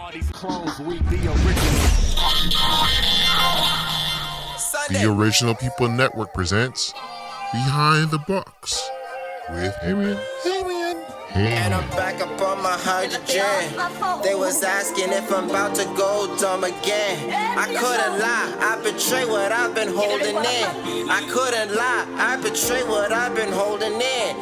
All these clones, we the original. The Original People Network presents Behind the Box with Bahamian. And I'm back up on my hydrogen. They was asking if I'm about to go dumb again. I couldn't lie, I betray what I've been holding in. I couldn't lie, I betray what I've been holding in.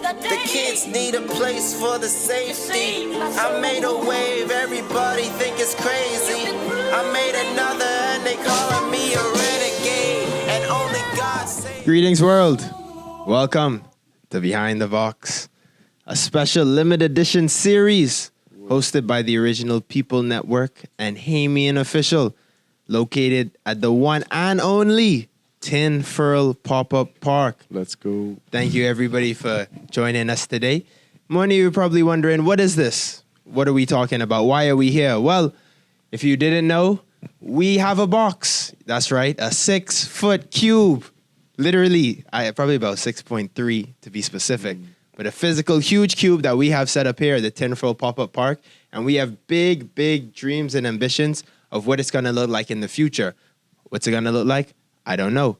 The kids need a place for the safety. I made a wave, everybody think it's crazy. I made another and they calling me a renegade. And only God saved. Greetings, world. Welcome to Behind the Box, a special limited edition series hosted by the Original People Network and Bahamian Official, located at the one and only Ferl Pop-Up Park. Let's go. Thank you, everybody, for joining us today. Many of you are probably wondering, what is this? What are we talking about? Why are we here? Well, if you didn't know, we have a box. That's right, a 6-foot cube. Literally, probably about 6.3 to be specific. But a physical, huge cube that we have set up here at the Ferl Pop-Up Park. And we have big, big dreams and ambitions of what it's going to look like in the future. What's it going to look like? I don't know.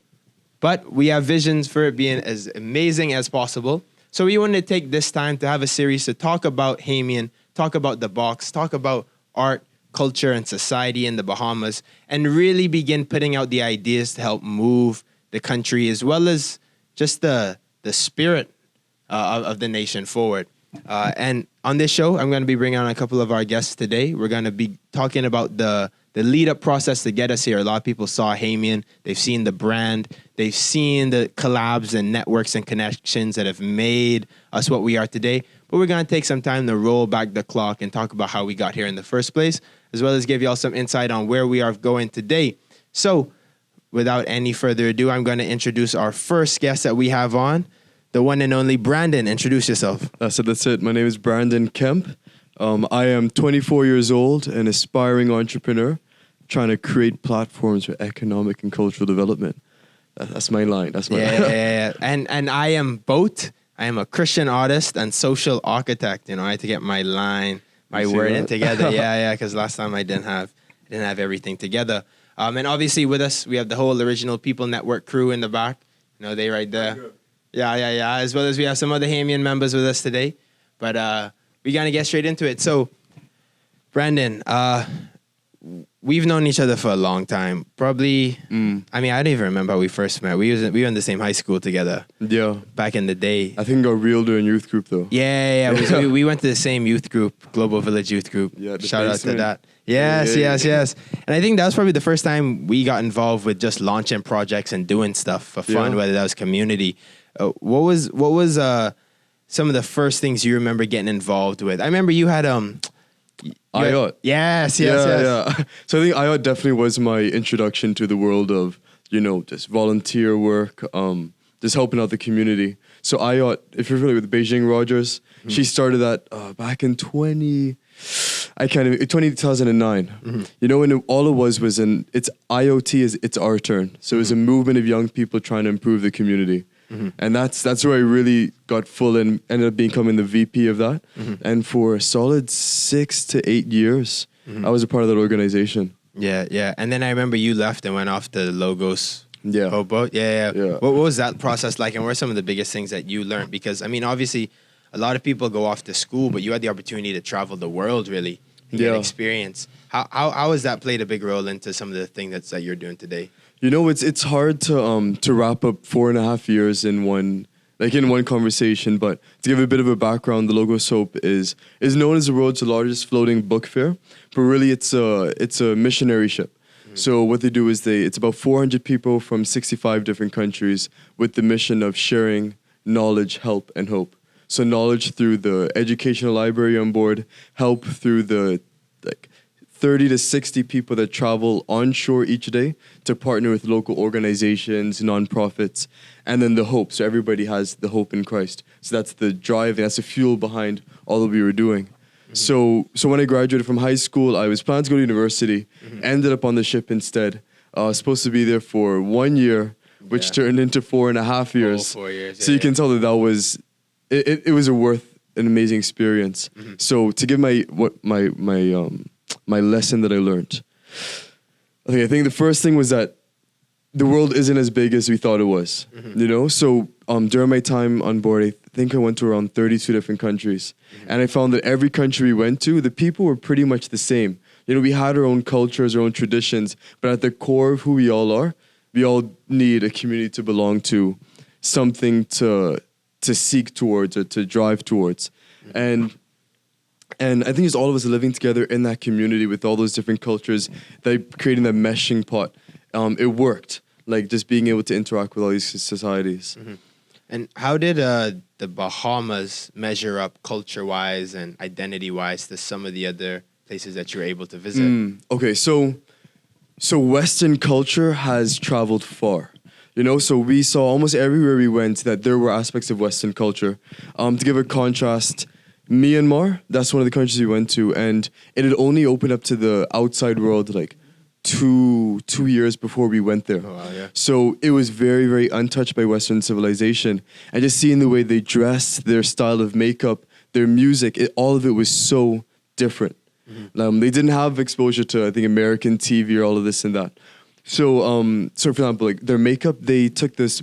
But we have visions for it being as amazing as possible. So we wanted to take this time to have a series to talk about Bahamian, talk about the box, talk about art, culture, and society in the Bahamas, and really begin putting out the ideas to help move the country as well as just the spirit of the nation forward. And on this show, I'm going to be bringing on a couple of our guests today. We're going to be talking about the lead-up process to get us here. A lot of people saw Bahamian. They've seen the brand. They've seen the collabs and networks and connections that have made us what we are today. But we're going to take some time to roll back the clock and talk about how we got here in the first place, as well as give you all some insight on where we are going today. So without any further ado, I'm going to introduce our first guest that we have on, the one and only Brandon. Introduce yourself. So that's it. My name is Brandon Kemp. I am 24 years old, an aspiring entrepreneur, trying to create platforms for economic and cultural development. That's my line. That's my line. Yeah. And I am both. I am a Christian artist and social architect. You know, I had to get my wording together. Yeah, because last time I didn't have everything together. And obviously with us, we have the whole Original People Network crew in the back. You know, they right there. Yeah. As well as we have some other Bahamian members with us today. But we're going to get straight into it. So, Brandon, we've known each other for a long time. Probably, I mean, I don't even remember how we first met. We were in the same high school together. Yeah. Back in the day. I think our realtor and youth group, though. Yeah. We went to the same youth group, Global Village Youth Group. Yeah, Shout out to that. Yes. And I think that was probably the first time we got involved with just launching projects and doing stuff for fun, whether that was community. What was some of the first things you remember getting involved with? I remember you had IOT. Yes. Yeah. So I think IOT definitely was my introduction to the world of, just volunteer work, just helping out the community. So IOT, if you're familiar with Beijing Rogers, she started that back in 2009. And all it was it's IoT it's our turn. So it was a movement of young people trying to improve the community. And that's where I really got full and ended up becoming the VP of that. And for a solid 6 to 8 years, I was a part of that organization. Yeah. And then I remember you left and went off to Logos. Yeah. Hobo. Yeah. What was that process like? And what are some of the biggest things that you learned? Because, I mean, obviously, a lot of people go off to school, but you had the opportunity to travel the world, really, and get experience. How has that played a big role into some of the things that you're doing today? It's hard to wrap up 4.5 years in one conversation. But to give a bit of a background, the Logos Hope is known as the world's largest floating book fair, but really it's a missionary ship. So what they do is it's about 400 people from 65 different countries with the mission of sharing knowledge, help, and hope. So knowledge through the educational library on board, help through the 30 to 60 people that travel onshore each day to partner with local organizations, nonprofits, and then the hope. So everybody has the hope in Christ. So that's the drive, and that's the fuel behind all that we were doing. So when I graduated from high school, I was planning to go to university, ended up on the ship instead. I was supposed to be there for 1 year, which turned into 4.5 years. 4 years. So you can tell that was it was worth an amazing experience. So to give my my lesson that I learned. Okay, I think the first thing was that the world isn't as big as we thought it was. You know, so during my time on board, I think I went to around 32 different countries, and I found that every country we went to, the people were pretty much the same. You know, we had our own cultures, our own traditions, but at the core of who we all are, we all need a community to belong to, something to seek towards or to drive towards. And I think it's all of us living together in that community with all those different cultures, that creating that meshing pot. It worked, like just being able to interact with all these societies. And how did the Bahamas measure up culture-wise and identity-wise to some of the other places that you were able to visit? Okay, so Western culture has traveled far. You know, so we saw almost everywhere we went that there were aspects of Western culture. To give a contrast, Myanmar, that's one of the countries we went to, and it had only opened up to the outside world like two years before we went there. Oh, wow, yeah. So it was very, very untouched by Western civilization. And just seeing the way they dressed, their style of makeup, their music, all of it was so different. They didn't have exposure to, I think, American TV or all of this and that. So for example, like their makeup, they took this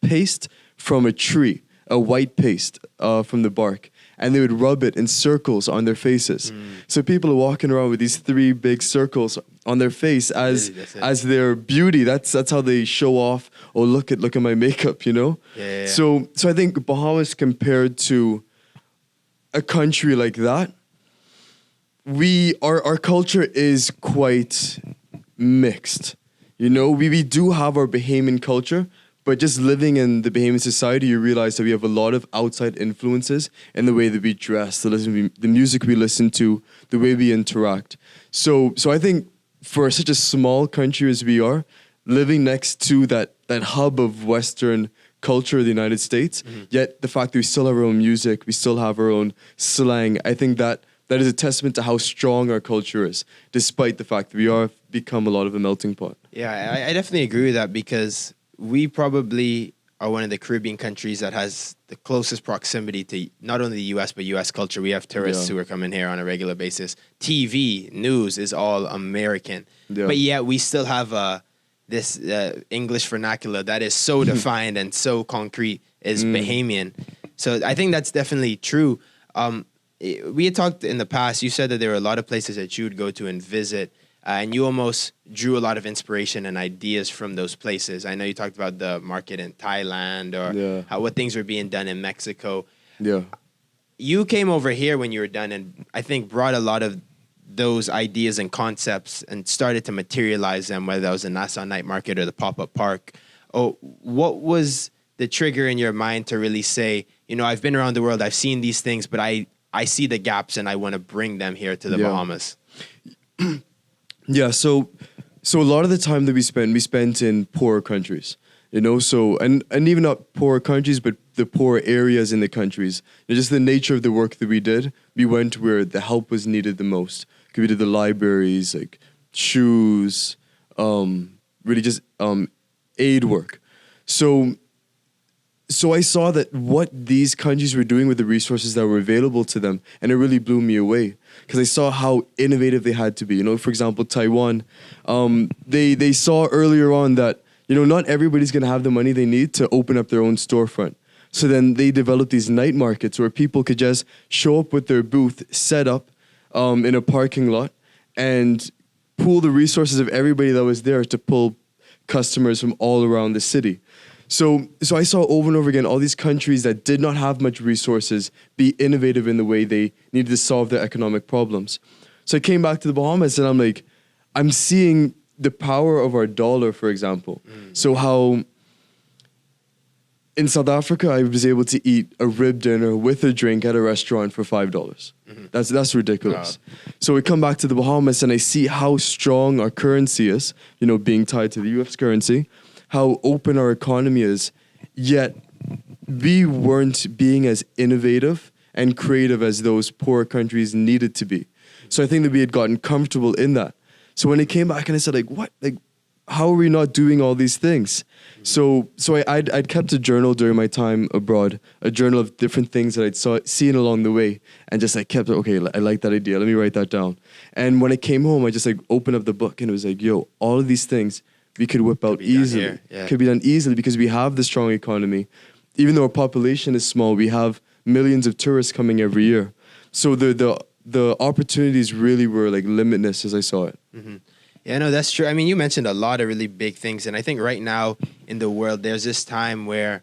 paste from a tree, a white paste from the bark, and they would rub it in circles on their faces. So people are walking around with these 3 big circles on their face as their beauty. That's how they show off. Oh, look at my makeup, you know. Yeah. So I think Bahamas compared to a country like that, our culture is quite mixed. You know, we do have our Bahamian culture, but just living in the Bahamian society, you realize that we have a lot of outside influences in the way that we dress, the music we listen to, the way we interact. So I think for such a small country as we are, living next to that hub of Western culture of the United States, yet the fact that we still have our own music, we still have our own slang, I think that is a testament to how strong our culture is, despite the fact that we are become a lot of a melting pot. Yeah, I definitely agree with that, because we probably are one of the Caribbean countries that has the closest proximity to not only the U.S., but U.S. culture. We have tourists who are coming here on a regular basis. TV, news is all American. Yeah. But yet we still have this English vernacular that is so defined and so concrete is Bahamian. So I think that's definitely true. We had talked in the past, you said that there were a lot of places that you would go to and visit, and you almost drew a lot of inspiration and ideas from those places. I know you talked about the market in Thailand or what things were being done in Mexico. Yeah. You came over here when you were done and I think brought a lot of those ideas and concepts and started to materialize them, whether that was the Nassau Night Market or the pop-up park. What was the trigger in your mind to really say, you know, I've been around the world, I've seen these things, but I see the gaps and I want to bring them here to the Bahamas? Yeah, so a lot of the time that we spent in poorer countries, you know, so, and even not poorer countries, but the poorer areas in the countries. You know, just the nature of the work that we did, we went where the help was needed the most. We did the libraries, like shoes, really just aid work. So I saw that what these countries were doing with the resources that were available to them, and it really blew me away because I saw how innovative they had to be. You know, for example, Taiwan, they saw earlier on that, you know, not everybody's going to have the money they need to open up their own storefront. So then they developed these night markets where people could just show up with their booth set up in a parking lot and pool the resources of everybody that was there to pull customers from all around the city. So I saw over and over again all these countries that did not have much resources be innovative in the way they needed to solve their economic problems. So I came back to the Bahamas and I'm like, I'm seeing the power of our dollar, for example. So how in South Africa, I was able to eat a rib dinner with a drink at a restaurant for $5. That's ridiculous. Wow. So we come back to the Bahamas and I see how strong our currency is, you know, being tied to the US currency, how open our economy is, yet we weren't being as innovative and creative as those poor countries needed to be. So I think that we had gotten comfortable in that. So when I came back and I said, like, what? Like, how are we not doing all these things? So I'd kept a journal during my time abroad, a journal of different things that I'd seen along the way, and just like kept, okay, I like that idea, let me write that down. And when I came home, I just like opened up the book and it was like, yo, all of these things we could whip out easily. Could be done easily because we have the strong economy. Even though our population is small, we have millions of tourists coming every year. So the opportunities really were like limitless as I saw it. Mm-hmm. Yeah, no, that's true. I mean, you mentioned a lot of really big things. And I think right now in the world, there's this time where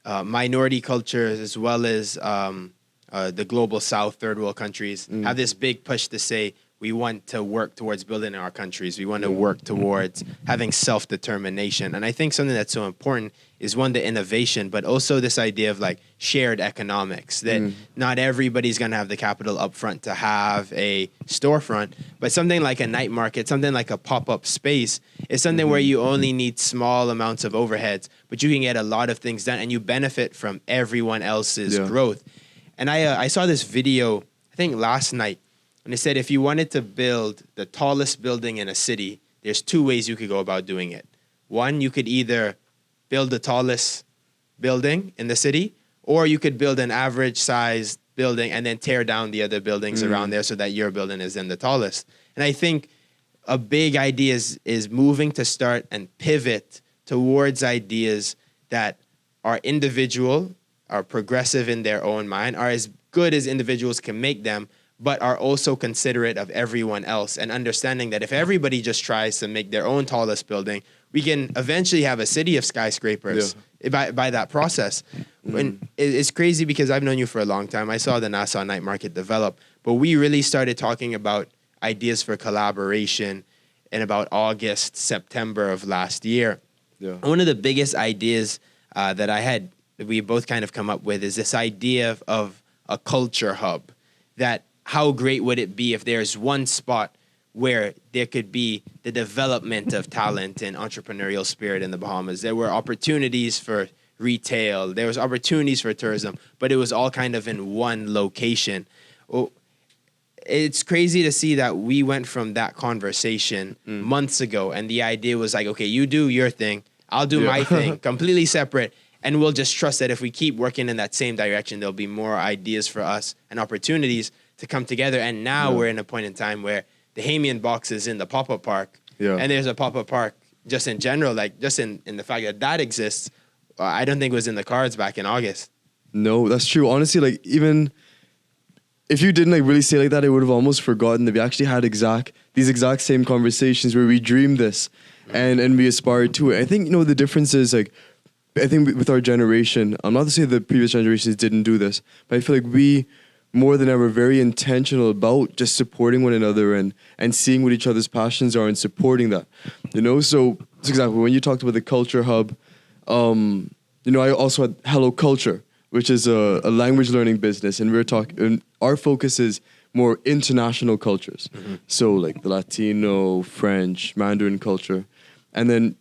minority cultures as well as the global South, third world countries have this big push to say, we want to work towards building our countries. We want to work towards having self-determination. And I think something that's so important is one, the innovation, but also this idea of like shared economics, that not everybody's going to have the capital up front to have a storefront, but something like a night market, something like a pop-up space is something where you only need small amounts of overheads, but you can get a lot of things done and you benefit from everyone else's growth. And I saw this video, I think last night, and it said if you wanted to build the tallest building in a city, there's two ways you could go about doing it. One, you could either build the tallest building in the city, or you could build an average sized building and then tear down the other buildings around there so that your building is then the tallest. And I think a big idea is moving to start and pivot towards ideas that are individual, are progressive in their own mind, are as good as individuals can make them, but are also considerate of everyone else and understanding that if everybody just tries to make their own tallest building, we can eventually have a city of skyscrapers by that process. And it's crazy because I've known you for a long time. I saw the Nassau night market develop, but we really started talking about ideas for collaboration in about August, September of last year. One of the biggest ideas that we both kind of come up with is this idea of a culture hub, that how great would it be if there's one spot where there could be the development of talent and entrepreneurial spirit in the Bahamas. There were opportunities for retail, there was opportunities for tourism, but it was all kind of in one location. It's crazy to see that we went from that conversation months ago, and the idea was like, okay, you do your thing, I'll do my thing, completely separate, and we'll just trust that if we keep working in that same direction, there'll be more ideas for us and opportunities to come together. And now we're in a point in time where the Bahamian box is in the pop-up park, and there's a pop-up park just in general, like just in the fact that exists. I don't think it was in the cards back in August. No, that's true. Honestly, like even if you didn't like really say like that, I would have almost forgotten that we actually had these exact same conversations where we dreamed this and we aspired to it. I think, the difference is like, I think with our generation, I'm not to say the previous generations didn't do this, but I feel like we, more than ever, very intentional about just supporting one another and seeing what each other's passions are and supporting that. So for example, when you talked about the culture hub, I also had Hello Culture, which is a language learning business, and our focus is more international cultures. So like the Latino, French, Mandarin culture. And then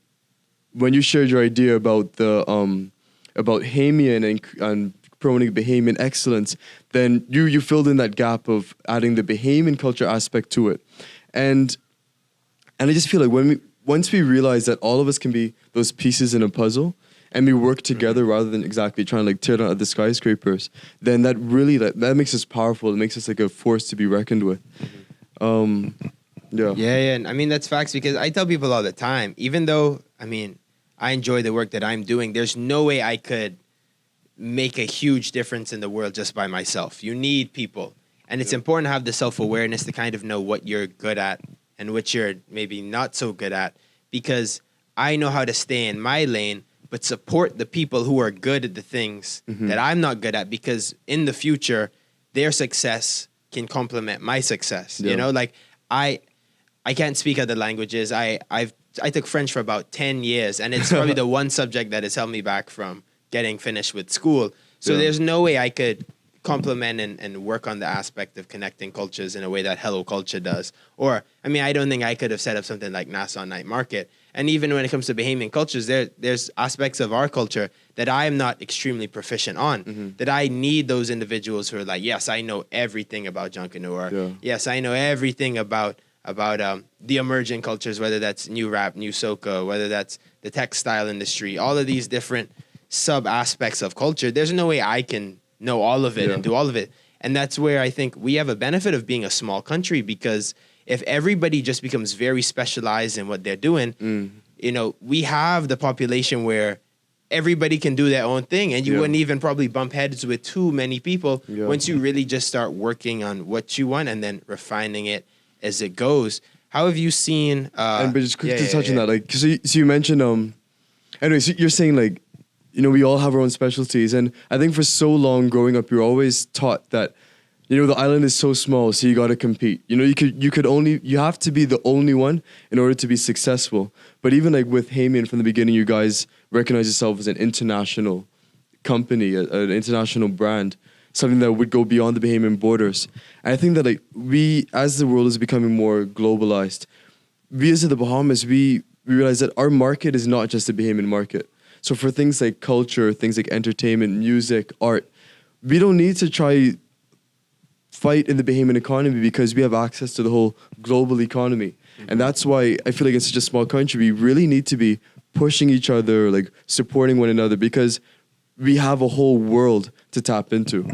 when you shared your idea about the about Bahamian and promoting Bahamian excellence, then you filled in that gap of adding the Bahamian culture aspect to it. And I just feel like once we realize that all of us can be those pieces in a puzzle and we work together rather than exactly trying to like tear down the skyscrapers, then that really that makes us powerful. It makes us like a force to be reckoned with. Yeah. And I mean, that's facts, because I tell people all the time, even though, I mean, I enjoy the work that I'm doing, there's no way I could make a huge difference in the world just by myself. You need people. And it's important to have the self-awareness to kind of know what you're good at and what you're maybe not so good at, because I know how to stay in my lane, but support the people who are good at the things that I'm not good at, because in the future, their success can complement my success. Like I can't speak other languages. I took French for about 10 years, and it's probably the one subject that has held me back from getting finished with school. So there's no way I could complement and work on the aspect of connecting cultures in a way that Hello Culture does. Or, I mean, I don't think I could have set up something like Nassau Night Market. And even when it comes to Bahamian cultures, there's aspects of our culture that I am not extremely proficient on, that I need those individuals who are like, yes, I know everything about Junkanoo, or yes, I know everything about about the emerging cultures, whether that's new rap, new soca, whether that's the textile industry, all of these different sub aspects of culture. There's no way I can know all of it and do all of it. And that's where I think we have a benefit of being a small country, because if everybody just becomes very specialized in what they're doing, you know, we have the population where everybody can do their own thing, and you wouldn't even probably bump heads with too many people once you really just start working on what you want and then refining it as it goes. How have you seen? And but just quick to touch on that, like, so you mentioned, anyway, so you're saying like, you know, we all have our own specialties, and I think for so long growing up, you're always taught that, you know, the island is so small, so you got to compete. You know, you have to be the only one in order to be successful. But even like with Bahamian from the beginning, you guys recognize yourself as an international company, an international brand, something that would go beyond the Bahamian borders. And I think that like we, as the world is becoming more globalized, we as in the Bahamas, we realize that our market is not just the Bahamian market. So for things like culture, things like entertainment, music, art, we don't need to try fight in the Bahamian economy because we have access to the whole global economy. And that's why I feel like in such a small country, we really need to be pushing each other, like supporting one another, because we have a whole world to tap into.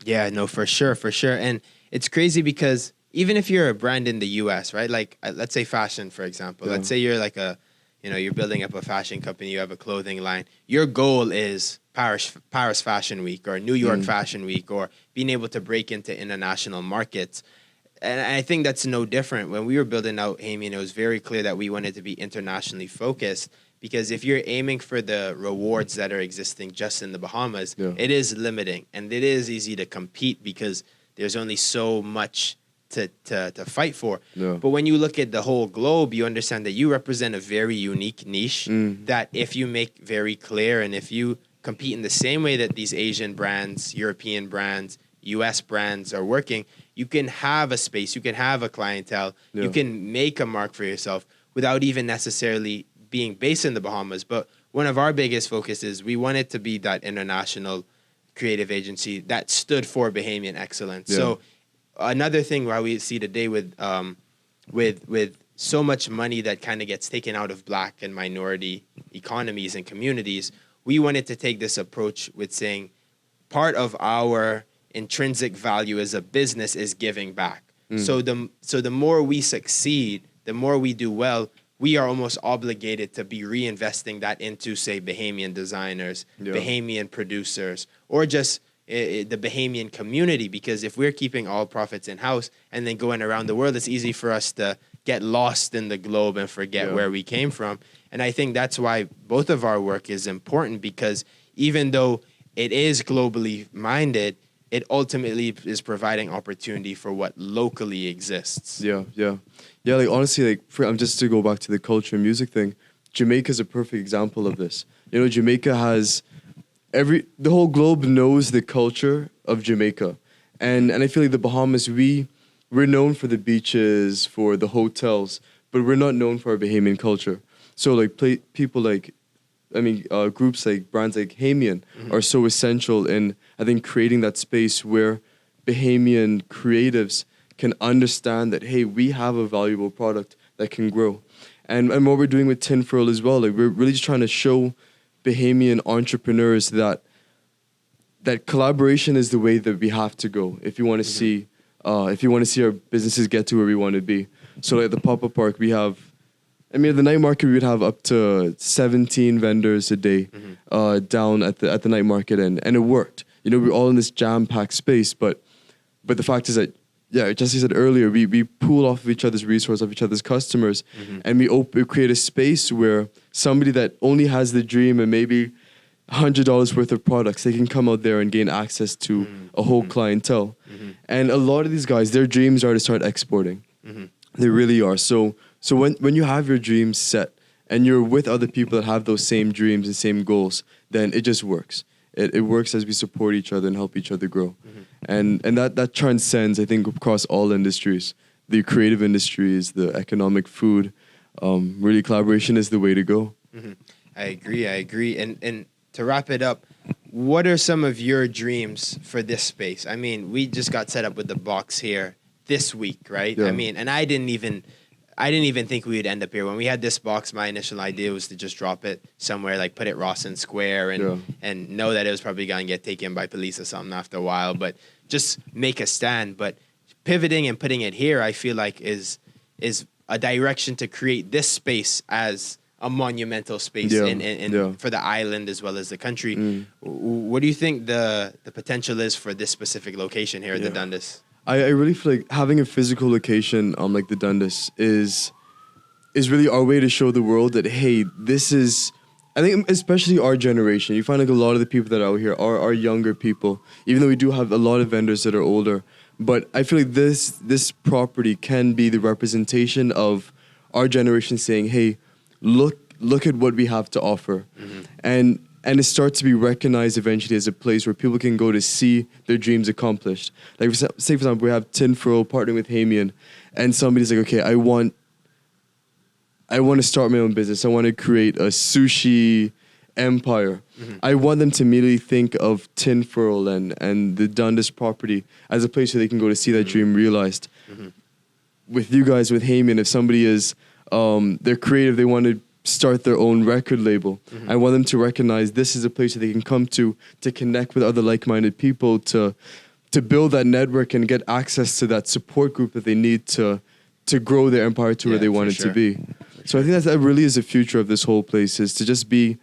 Yeah, no, for sure. And it's crazy because even if you're a brand in the US, right? Like let's say fashion, for example. Let's say you're like you're building up a fashion company, you have a clothing line. Your goal is Paris Fashion Week or New York Fashion Week, or being able to break into international markets. And I think that's no different. When we were building out Bahamian, it was very clear that we wanted to be internationally focused, because if you're aiming for the rewards that are existing just in the Bahamas, it is limiting, and it is easy to compete because there's only so much to fight for. But when you look at the whole globe, you understand that you represent a very unique niche that if you make very clear, and if you compete in the same way that these Asian brands, European brands, US brands are working, you can have a space, you can have a clientele, you can make a mark for yourself without even necessarily being based in the Bahamas. But one of our biggest focuses, we wanted to be that international creative agency that stood for Bahamian excellence. So another thing why we see today with so much money that kind of gets taken out of Black and minority economies and communities, we wanted to take this approach with saying part of our intrinsic value as a business is giving back. So the more we succeed, the more we do well, we are almost obligated to be reinvesting that into, say, Bahamian designers, Bahamian producers, or just the Bahamian community. Because if we're keeping all profits in-house and then going around the world, it's easy for us to get lost in the globe and forget where we came from. And I think that's why both of our work is important, because even though it is globally minded, it ultimately is providing opportunity for what locally exists. Yeah. Like honestly, like I'm just to go back to the culture and music thing, Jamaica is a perfect example of this. You know, Jamaica has the whole globe knows the culture of Jamaica, and I feel like the Bahamas, we're known for the beaches, for the hotels, but we're not known for our Bahamian culture. So like groups like brands like Bahamian are so essential in, I think, creating that space where Bahamian creatives can understand that, hey, we have a valuable product that can grow. And what we're doing with Ferl as well, like we're really just trying to show Bahamian entrepreneurs that collaboration is the way that we have to go if you want to see our businesses get to where we want to be. So like at the pop-up park, we have, at the night market, we would have up to 17 vendors a day down at the night market, and it worked. You know, we're all in this jam-packed space, but the fact is that, just as you said earlier, we pool off of each other's resources, of each other's customers, and we create a space where somebody that only has the dream and maybe $100 worth of products, they can come out there and gain access to a whole clientele. And a lot of these guys, their dreams are to start exporting. They really are. So when you have your dreams set and you're with other people that have those same dreams and same goals, then it just works. It works as we support each other and help each other grow. And that transcends, I think, across all industries. The creative industries, the economic, food. Really, collaboration is the way to go. I agree. And to wrap it up, what are some of your dreams for this space? I mean, we just got set up with the box here this week, right? Yeah. I mean, and I didn't even think we would end up here. When we had this box, my initial idea was to just drop it somewhere, like put it Rawson Square and know that it was probably going to get taken by police or something after a while, but just make a stand. But pivoting and putting it here, I feel like is a direction to create this space as a monumental space for the island as well as the country. What do you think the potential is for this specific location here at the Dundas? I really feel like having a physical location like the Dundas is really our way to show the world that, hey, this is, I think especially our generation, you find like a lot of the people that are out here are younger people, even though we do have a lot of vendors that are older. But I feel like this property can be the representation of our generation saying, hey, look at what we have to offer. And it starts to be recognized eventually as a place where people can go to see their dreams accomplished. Like, say, for example, we have Ferl partnering with Bahamian, and somebody's like, okay, I want to start my own business. I want to create a sushi empire. I want them to immediately think of Ferl and the Dundas property as a place where they can go to see that dream realized. With you guys, with Bahamian, if somebody is, they're creative, they want to start their own record label. I want them to recognize this is a place that they can come to connect with other like-minded people, to build that network and get access to that support group that they need to grow their empire to where they want it to be. So I think that really is the future of this whole place, is to just be,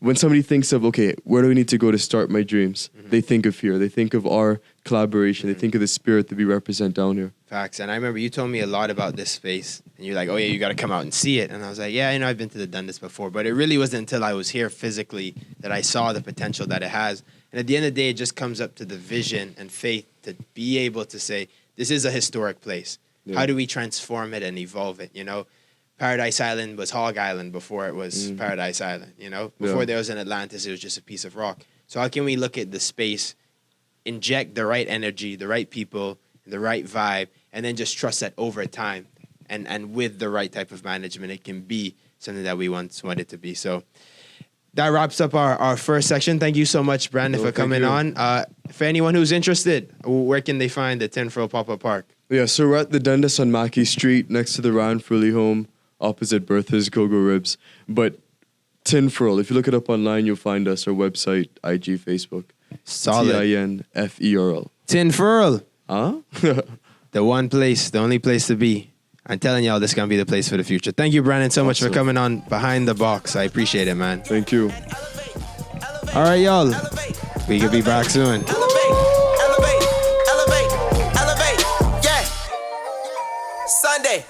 when somebody thinks of, okay, where do we need to go to start my dreams? They think of here. They think of our collaboration. They think of the spirit that we represent down here. Facts. And I remember you told me a lot about this space, and you're like, oh yeah, you got to come out and see it. And I was like, yeah, I've been to the Dundas before, but it really wasn't until I was here physically that I saw the potential that it has. And at the end of the day, it just comes up to the vision and faith to be able to say, this is a historic place. How do we transform it and evolve it? Paradise Island was Hog Island before it was Paradise Island, Before there was an Atlantis, it was just a piece of rock. So how can we look at the space, inject the right energy, the right people, the right vibe, and then just trust that over time and with the right type of management, it can be something that we once wanted it to be. So that wraps up our first section. Thank you so much, Brandon, for coming on. For anyone who's interested, where can they find the Ferl Pop-Up Park? Yeah, so we're at the Dundas on Mackey Street, next to the Ryan Furley home, opposite Bertha's Go-Go Ribs. But Ferl, if you look it up online, you'll find us, our website, IG, Facebook. Solid. TINFERL. Ferl. Huh? The one place, the only place to be. I'm telling y'all, this is going to be the place for the future. Thank you, Brandon, so much for coming on Behind the Box. I appreciate it, man. Thank you. All right, y'all. We could be back soon. Sunday.